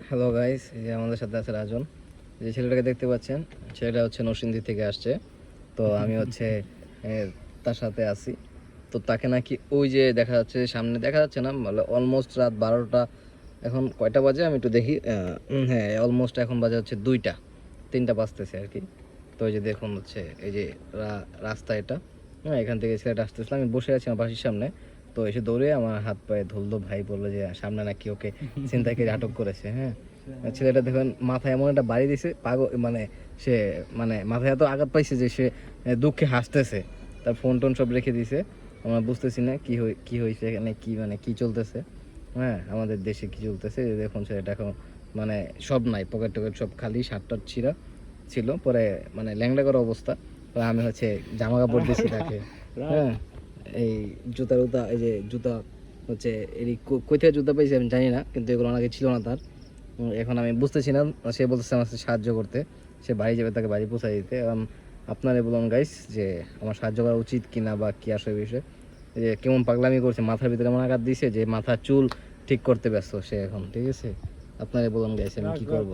Hello guys, এই যে আমাদের সাথে আছে রাজন। যে ছেলেটাকে দেখতে পাচ্ছেন, ছেলেটা হচ্ছে নরসিংদী থেকে আসছে। তো আমি হচ্ছে তার সাথে আছি। তো তাকে নাকি ওই যে দেখা যাচ্ছে, সামনে দেখা যাচ্ছে না, মানে অলমোস্ট রাত 12টা। এখন কয়টা বাজে আমি একটু দেখি। হ্যাঁ, অলমোস্ট এখন বাজে হচ্ছে 2টা 3টা বাজতেছে আর কি। তো এই যে দেখুন হচ্ছে এই যে রাস্তা এটা। হ্যাঁ, এখান থেকে ছেলেটা আসতেছিল, আমি বসে আছি আমার বাসির সামনে। তো এসে দৌড়ে আমার হাত পায়ে ধরলো। ভাই বললো যে সামনে নাকি ওকে ছিনতাইকারী আটক করেছে। হ্যাঁ, ছেলেটা দেখেন মাথায় এমন একটা বাড়ি দিছে, পাগল মানে সে, মানে মাথায় এত আঘাত পাইছে যে সে দুঃখে হাসতেছে। তার ফোন টোন সব রেখে দিছে। আমরা বুঝতেছি না কি হয়েছে এখানে, কি মানে কি চলতেছে। হ্যাঁ, আমাদের দেশে কি চলতেছে দেখুন। ছেলেটা এখন মানে সব নাই, পকেট টকেট সব খালি, শার্টটার ছিঁড়া ছিল, পরে মানে ল্যাংড়া করা অবস্থা। পরে আমি হচ্ছে জামা কাপড় দিছি তাকে। হ্যাঁ, এই জুতা, এই যে জুতা হচ্ছে এই কই থেকে জুতা পাইছি আমি জানি না, কিন্তু এগুলো অনেকে ছিল না তার। এখন আমি বুঝতেছি না। সে বলতেছে আমার সাথে সাহায্য করতে, সে বাড়ি যাবে, তাকে বাড়ি পৌঁছায় দিতে। আপনারে বলুন গাইস যে আমার সাহায্য করা উচিত কিনা বা কি আসলে বিষয়। যে কেমন পাগলামি করছে, মাথার ভিতরে এমন আঘাত দিছে যে মাথার চুল ঠিক করতে ব্যস্ত সে এখন। ঠিক আছে, আপনারে বলুন গাইস আমি কি করব।